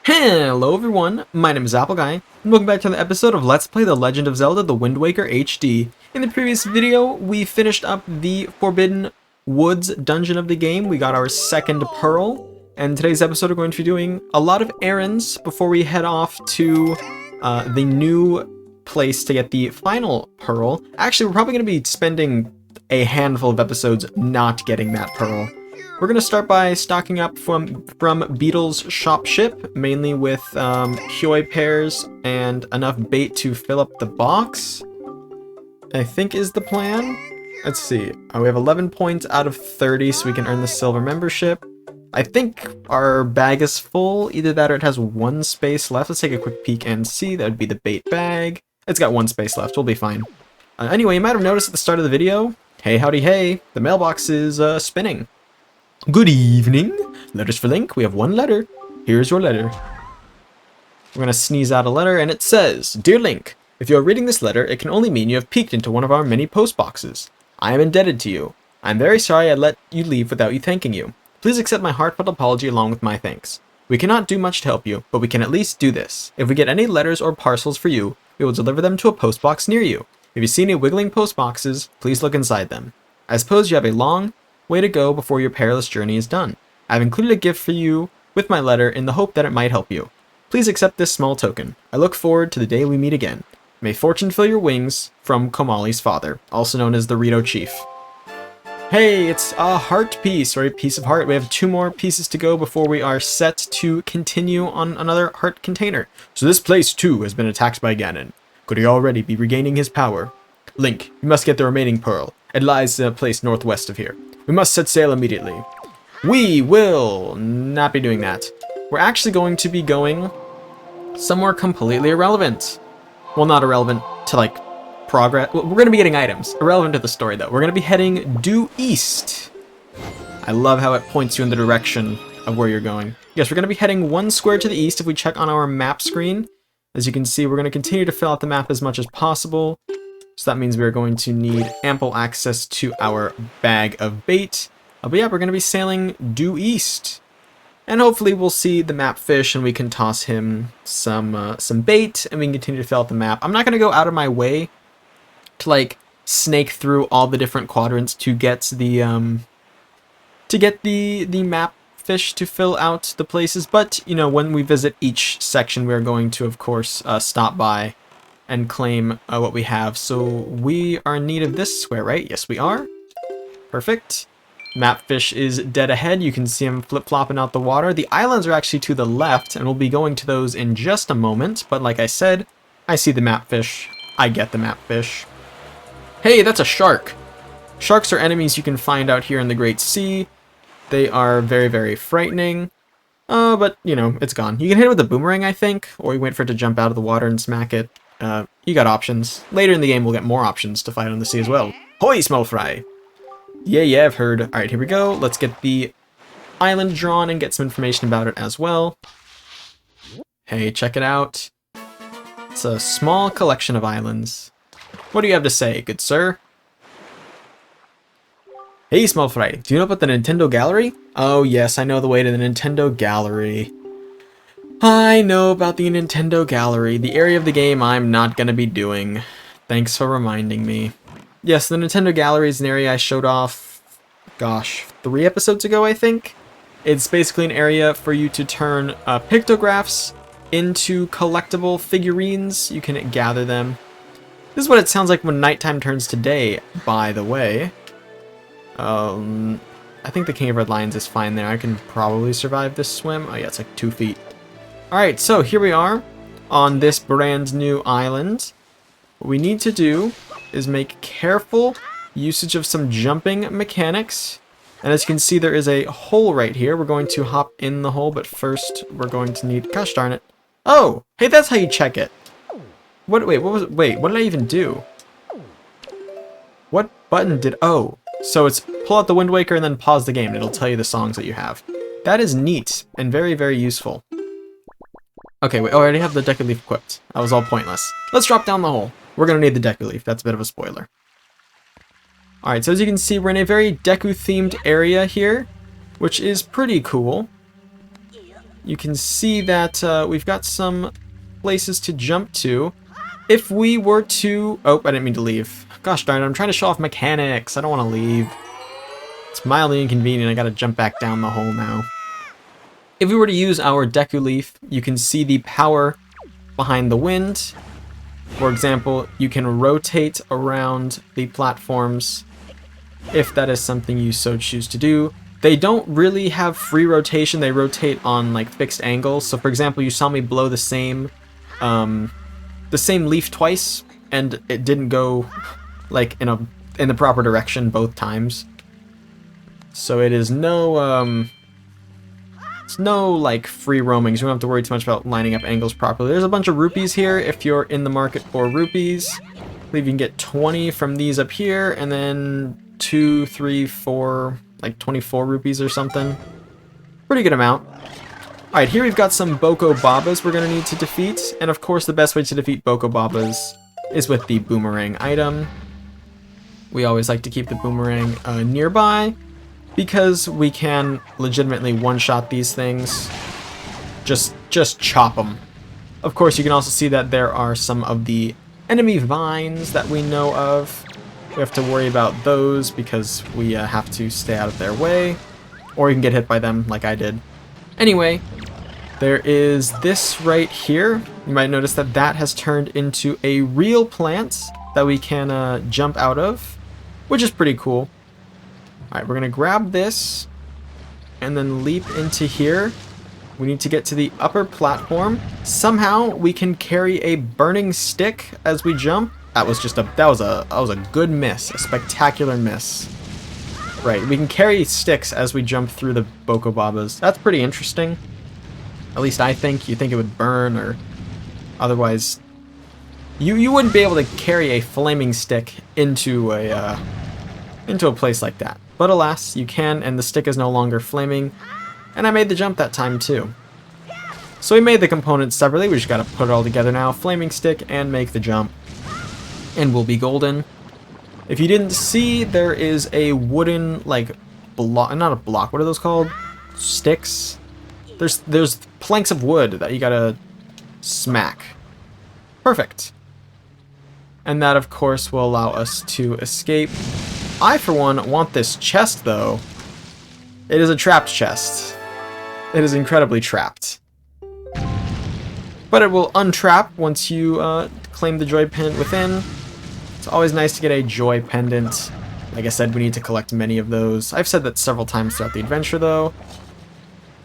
Hello everyone, my name is Apple Guy, and welcome back to another episode of Let's Play The Legend of Zelda The Wind Waker HD. In the previous video, we finished up the Forbidden Woods dungeon of the game. We got our second pearl, and today's episode we're going to be doing a lot of errands before we head off to the new place to get the final pearl. Actually, we're probably going to be spending a handful of episodes not getting that pearl. We're going to start by stocking up from Beetle's shop ship, mainly with Hyoi pears and enough bait to fill up the box, I think is the plan. Let's see. We have 11 points out of 30, so we can earn the silver membership. I think our bag is full, either that or it has one space left. Let's take a quick peek and see. That would be the bait bag. It's got one space left. We'll be fine. Anyway, you might have noticed at the start of the video, hey howdy hey, the mailbox is spinning. Good evening. Letters for Link. We have one letter. Here's your letter. We're going to sneeze out a letter, and it says, Dear Link, if you are reading this letter, it can only mean you have peeked into one of our many post boxes. I am indebted to you. I am very sorry I let you leave without you thanking you. Please accept my heartfelt apology along with my thanks. We cannot do much to help you, but we can at least do this. If we get any letters or parcels for you, we will deliver them to a post box near you. If you see any wiggling post boxes, please look inside them. I suppose you have a long way to go before your perilous journey is done. I've included a gift for you with my letter in the hope that it might help you. Please accept this small token. I look forward to the day we meet again. May fortune fill your wings, from Komali's father, also known as the Rito Chief. Hey, it's a heart piece, or a piece of heart. We have 2 more pieces to go before we are set to continue on another heart container. So this place too has been attacked by Ganon. Could he already be regaining his power? Link, you must get the remaining pearl. It lies in a place northwest of here. We must set sail immediately. We will not be doing that. We're actually going to be going somewhere completely irrelevant. Well, not irrelevant to, like, progress. We're going to be getting items. Irrelevant to the story, though. We're going to be heading due east. I love how it points you in the direction of where you're going. Yes, we're going to be heading 1 square to the east if we check on our map screen. As you can see, we're going to continue to fill out the map as much as possible. So that means we're going to need ample access to our bag of bait. But yeah, we're going to be sailing due east. And hopefully we'll see the map fish and we can toss him some bait and we can continue to fill out the map. I'm not going to go out of my way to like snake through all the different quadrants to get the map fish to fill out the places. But, you know, when we visit each section, we're going to, of course, stop by and claim what we have. So we are in need of this square, right? Yes, we are. Perfect. Mapfish is dead ahead. You can see him flip-flopping out the water. The islands are actually to the left, and we'll be going to those in just a moment. But like I said, I see the mapfish. I get the mapfish. Hey, that's a shark. Sharks are enemies you can find out here in the Great Sea. They are very, very frightening. But, you know, it's gone. You can hit it with a boomerang, I think, or you wait for it to jump out of the water and smack it. You got options. Later in the game, we'll get more options to fight on the sea as well. Hoi, small fry! Yeah, I've heard. Alright, here we go. Let's get the island drawn and get some information about it as well. Hey, check it out. It's a small collection of islands. What do you have to say, good sir? Hey, small fry. Do you know about the Nintendo Gallery? Oh, yes, I know the way to the Nintendo Gallery. I know about the Nintendo Gallery, the area of the game I'm not going to be doing. Thanks for reminding me. Yes, the Nintendo Gallery is an area I showed off, gosh, 3 episodes ago, I think? It's basically an area for you to turn pictographs into collectible figurines. You can gather them. This is what it sounds like when nighttime turns to day, by the way. I think the King of Red Lions is fine there. I can probably survive this swim. Oh yeah, it's like 2 feet. Alright, so here we are on this brand new island. What we need to do is make careful usage of some jumping mechanics. And as you can see, there is a hole right here. We're going to hop in the hole, but first we're going to need... Gosh darn it. Oh! Hey, that's how you check it. Wait, what did I even do? What button did... Oh, so it's pull out the Wind Waker and then pause the game, and it'll tell you the songs that you have. That is neat and very, very useful. Okay, wait, oh, I already have the Deku Leaf equipped. That was all pointless. Let's drop down the hole. We're going to need the Deku Leaf. That's a bit of a spoiler. Alright, so as you can see, we're in a very Deku-themed area here, which is pretty cool. you can see that we've got some places to jump to. If we were to... Oh, I didn't mean to leave. Gosh darn it, I'm trying to show off mechanics. I don't want to leave. It's mildly inconvenient. I gotta jump back down the hole now. If we were to use our Deku Leaf, you can see the power behind the wind. For example, you can rotate around the platforms if that is something you so choose to do. They don't really have free rotation. They rotate on like fixed angles. So for example, you saw me blow the same leaf twice, and it didn't go like in the proper direction both times. So it is no it's no like free roaming. So you don't have to worry too much about lining up angles properly. There's a bunch of rupees here if you're in the market for rupees. I believe you can get 20 from these up here, and then 2, 3, 4, like 24 rupees or something. Pretty good amount. Alright, here we've got some Boko Babas we're going to need to defeat. And of course the best way to defeat Boko Babas is with the boomerang item. We always like to keep the boomerang nearby, because we can legitimately one-shot these things. Just chop them. Of course, you can also see that there are some of the enemy vines that we know of. We have to worry about those because we have to stay out of their way. Or you can get hit by them like I did. Anyway, there is this right here. You might notice that that has turned into a real plant that we can jump out of, which is pretty cool. Alright, we're going to grab this and then leap into here. We need to get to the upper platform. Somehow we can carry a burning stick as we jump. That was a good miss, a spectacular miss. Right, we can carry sticks as we jump through the Boko Babas. That's pretty interesting. At least I think. You think it would burn, or otherwise you wouldn't be able to carry a flaming stick into a place like that. But alas, you can, and the stick is no longer flaming. And I made the jump that time too. So we made the components separately. We just gotta put it all together now. Flaming stick and make the jump. And we'll be golden. If you didn't see, there is a wooden, like, block, not a block, what are those called? Sticks? There's planks of wood that you gotta smack. Perfect. And that, of course, will allow us to escape. I, for one, want this chest, though. It is a trapped chest. It is incredibly trapped. But it will untrap once you claim the joy pendant within. It's always nice to get a joy pendant. Like I said, we need to collect many of those. I've said that several times throughout the adventure, though.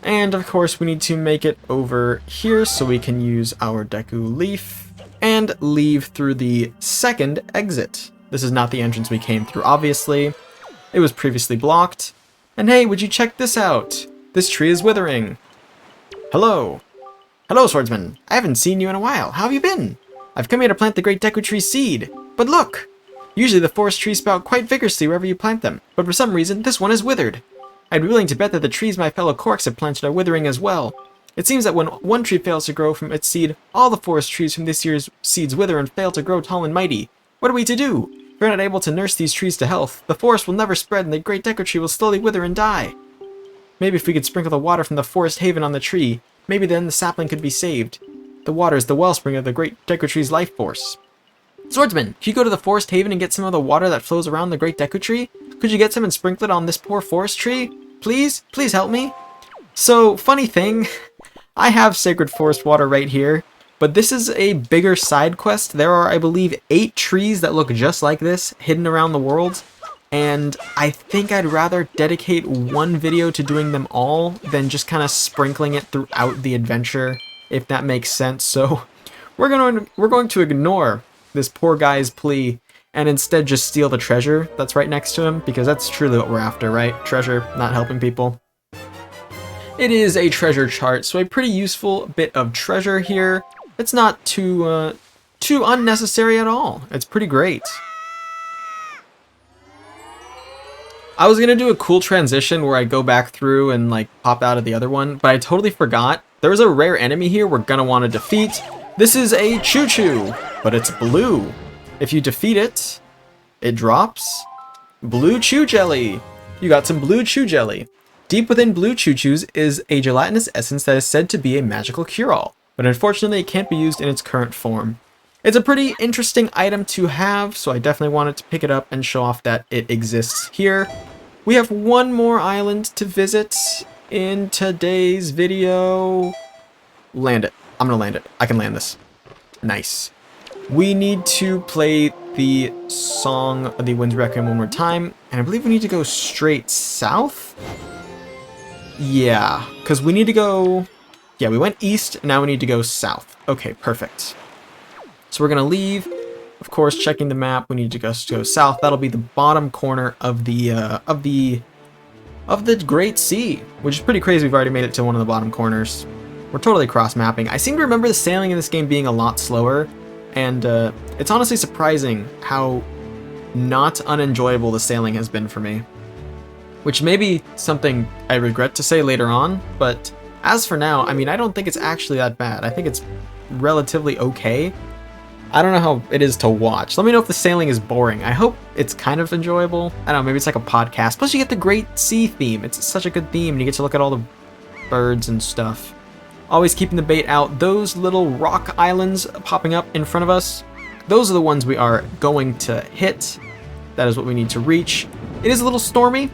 And, of course, we need to make it over here so we can use our Deku Leaf and leave through the second exit. This is not the entrance we came through, obviously. It was previously blocked. And hey, would you check this out? This tree is withering. Hello. Hello, swordsman. I haven't seen you in a while. How have you been? I've come here to plant the great Deku Tree seed. But look! Usually the forest trees sprout quite vigorously wherever you plant them, but for some reason, this one is withered. I'd be willing to bet that the trees my fellow Korks have planted are withering as well. It seems that when one tree fails to grow from its seed, all the forest trees from this year's seeds wither and fail to grow tall and mighty. What are we to do? If we're not able to nurse these trees to health, the forest will never spread and the great Deku Tree will slowly wither and die. Maybe if we could sprinkle the water from the forest haven on the tree, maybe then the sapling could be saved. The water is the wellspring of the great Deku Tree's life force. Swordsman, can you go to the forest haven and get some of the water that flows around the great Deku Tree? Could you get some and sprinkle it on this poor forest tree? Please? Please help me? So, funny thing, I have Sacred Forest water right here, but this is a bigger side quest. There are, I believe, 8 trees that look just like this hidden around the world, and I think I'd rather dedicate one video to doing them all than just kind of sprinkling it throughout the adventure, if that makes sense. So, we're going to ignore this poor guy's plea and instead just steal the treasure that's right next to him, because that's truly what we're after, right? Treasure, not helping people. It is a treasure chart, so a pretty useful bit of treasure here. It's not too unnecessary at all. It's pretty great. I was gonna do a cool transition where I go back through and like pop out of the other one, but I totally forgot. There's a rare enemy here we're gonna want to defeat. This is a Choo-Choo, but it's blue. If you defeat it, it drops blue Chew Jelly. You got some blue Chew Jelly. Deep within blue choo-choos is a gelatinous essence that is said to be a magical cure-all, but unfortunately it can't be used in its current form. It's a pretty interesting item to have, so I definitely wanted to pick it up and show off that it exists here. We have one more island to visit in today's video. Land it. I'm gonna land it. I can land this. Nice. We need to play the song of the Wind's Requiem one more time, and I believe we need to go straight south? Yeah, because we need to go... Yeah, we went east, now we need to go south. Okay, perfect. So we're gonna leave. Of course, checking the map, we need to go south. That'll be the bottom corner of the Great Sea, which is pretty crazy. We've already made it to one of the bottom corners. We're totally cross-mapping. I seem to remember the sailing in this game being a lot slower, and it's honestly surprising how not unenjoyable the sailing has been for me. Which may be something I regret to say later on, but as for now, I mean, I don't think it's actually that bad. I think it's relatively okay. I don't know how it is to watch. Let me know if the sailing is boring. I hope it's kind of enjoyable. I don't know, maybe it's like a podcast. Plus you get the Great Sea theme. It's such a good theme, and you get to look at all the birds and stuff. Always keeping the bait out. Those little rock islands popping up in front of us, those are the ones we are going to hit. That is what we need to reach. It is a little stormy.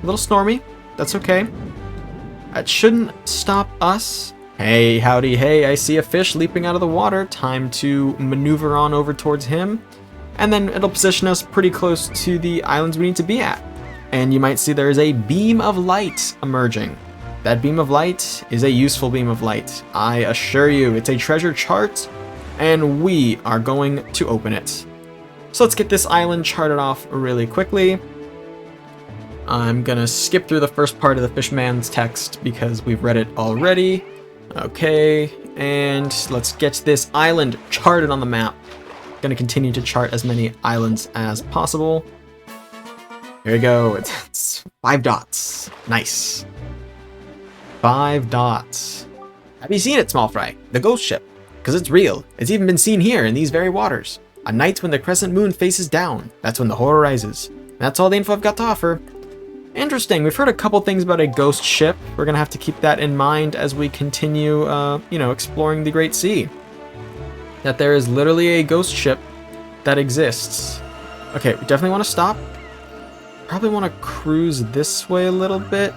A little stormy. That's okay. That shouldn't stop us. Hey, howdy, hey, I see a fish leaping out of the water. Time to maneuver on over towards him. And then it'll position us pretty close to the islands we need to be at. And you might see there is a beam of light emerging. That beam of light is a useful beam of light. I assure you, it's a treasure chart, and we are going to open it. So let's get this island charted off really quickly. I'm gonna skip through the first part of the fishman's text because we've read it already. Okay, and let's get this island charted on the map. Gonna continue to chart as many islands as possible. Here we go. It's 5 dots. Nice. 5 dots. Have you seen it, small fry? The ghost ship. Because it's real. It's even been seen here in these very waters. On nights when the crescent moon faces down, that's when the horror rises. And that's all the info I've got to offer. Interesting. We've heard a couple things about a ghost ship. We're going to have to keep that in mind as we continue, exploring the Great Sea. That there is literally a ghost ship that exists. Okay, we definitely want to stop. Probably want to cruise this way a little bit.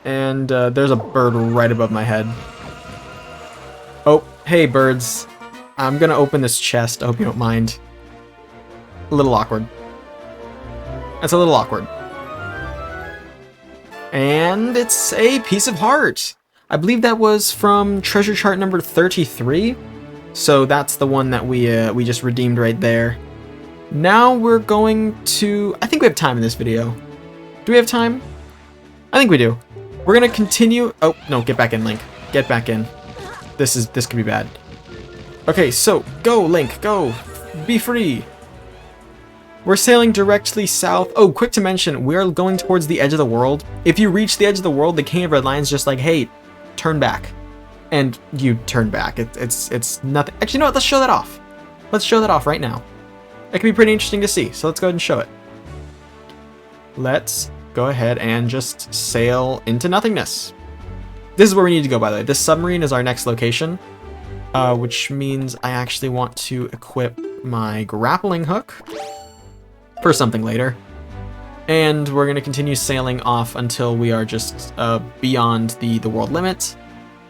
And there's a bird right above my head. Oh, hey birds. I'm gonna open this chest. I hope you don't mind. A little awkward. That's a little awkward. And it's a piece of heart. I believe that was from treasure chart number 33. So that's the one that we just redeemed right there. Now we're going to... I think we have time in this video. Do we have time? I think we do. We're gonna continue... Oh, no, get back in, Link. Get back in. This could be bad. Okay, so, go, Link, go. Be free. We're sailing directly south. Oh, quick to mention, we're going towards the edge of the world. If you reach the edge of the world, the King of Red Lion's just like, hey, turn back. And you turn back. It's nothing. Actually, you know what? Let's show that off. Let's show that off right now. That could be pretty interesting to see, so let's go ahead and show it. Let's go ahead and just sail into nothingness. This is where we need to go, by the way. This submarine is our next location, which means I actually want to equip my grappling hook for something later. And we're going to continue sailing off until we are just beyond the world limit.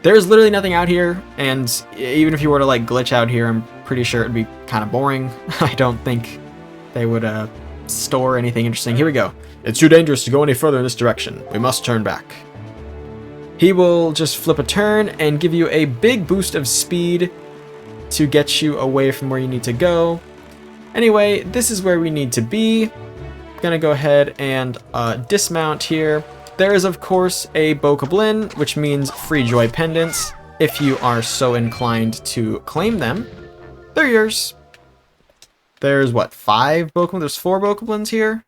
There's literally nothing out here, and even if you were to like glitch out here, I'm pretty sure it'd be kind of boring. I don't think they would store anything interesting. Here we go. It's too dangerous to go any further in this direction. We must turn back. He will just flip a turn and give you a big boost of speed to get you away from where you need to go. Anyway, this is where we need to be. I'm gonna go ahead and dismount here. There is, of course, a bokoblin, which means free joy pendants. If you are so inclined to claim them, they're yours. There's, what, 5 bokoblins? There's 4 bokoblins here.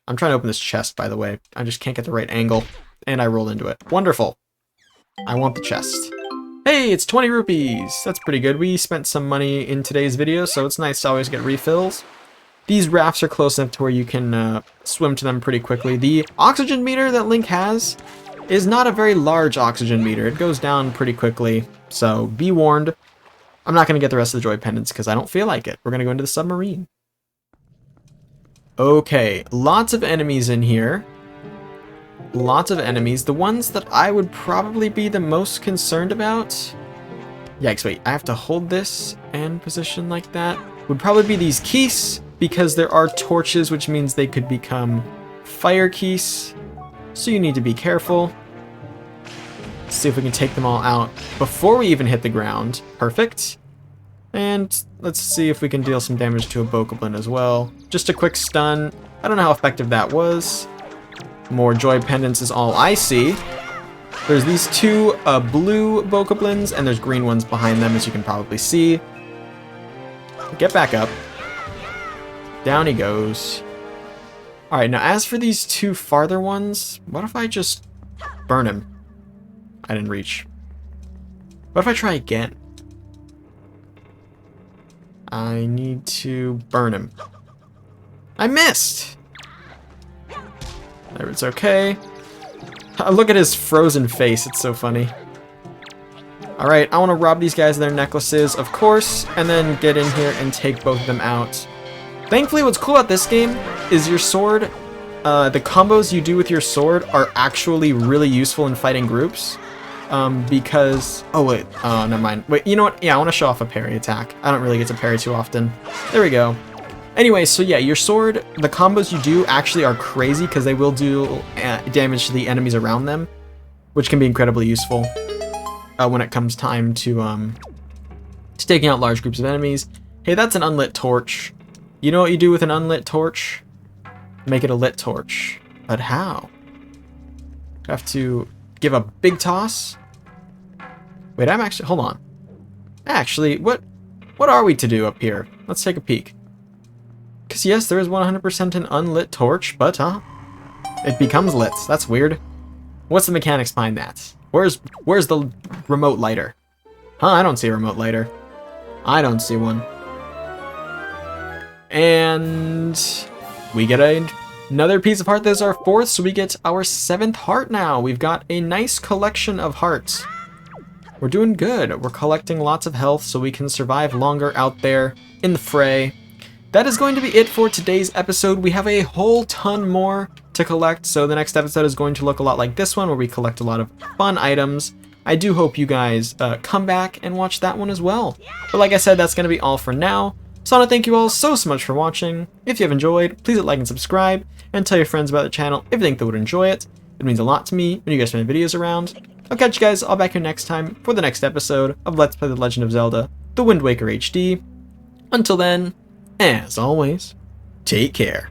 I'm trying to open this chest, by the way. I just can't get the right angle, and I rolled into it. Wonderful. I want the chest. Hey, it's 20 rupees. That's pretty good. We spent some money in today's video, so it's nice to always get refills. these rafts are close enough to where you can swim to them pretty quickly. The oxygen meter that Link has is not a very large oxygen meter. It goes down pretty quickly, so be warned. I'm not going to get the rest of the joy pendants because I don't feel like it. We're going to go into the submarine. Okay, lots of enemies in here. Lots of enemies. The ones that I would probably be the most concerned about... Yikes, wait, I have to hold this and position like that. Would probably be these keys, because there are torches, which means they could become fire keys. So you need to be careful. Let's see if we can take them all out before we even hit the ground. Perfect. And let's see if we can deal some damage to a bokoblin as well. Just a quick stun. I don't know how effective that was. More joy pendants is all I see. There's these two blue bokoblins, and there's green ones behind them, as you can probably see. Get back up. Down he goes. Alright, now as for these two farther ones, what if I just burn him? I didn't reach. What if I try again? I need to burn him. I missed! There, it's okay. Look at his frozen face, it's so funny. Alright, I want to rob these guys of their necklaces, of course, and then get in here and take both of them out. Thankfully, what's cool about this game is your sword, the combos you do with your sword are actually really useful in fighting groups. Because... Oh, wait. Oh, never mind. Wait, you know what? Yeah, I want to show off a parry attack. I don't really get to parry too often. There we go. Anyway, so yeah, your sword, the combos you do actually are crazy because they will do damage to the enemies around them, which can be incredibly useful when it comes time to taking out large groups of enemies. Hey, that's an unlit torch. You know what you do with an unlit torch? Make it a lit torch. But how? Have to give a big toss? Wait, I'm actually... Hold on. Actually, what are we to do up here? Let's take a peek. Because yes, there is 100% an unlit torch, but it becomes lit. That's weird. What's the mechanics behind that? Where's the remote lighter? Huh, I don't see a remote lighter. I don't see one. And we get another piece of heart. This is our fourth, so we get our 7th heart now. We've got a nice collection of hearts. We're doing good. We're collecting lots of health so we can survive longer out there in the fray. That is going to be it for today's episode. We have a whole ton more to collect, so the next episode is going to look a lot like this one, where we collect a lot of fun items. I do hope you guys come back and watch that one as well. But like I said, that's going to be all for now. So I want to thank you all so much for watching. If you have enjoyed, please hit like and subscribe, and tell your friends about the channel if you think they would enjoy it. It means a lot to me when you guys send videos around. I'll catch you guys all back here next time for the next episode of Let's Play The Legend of Zelda, The Wind Waker HD. Until then, as always, take care.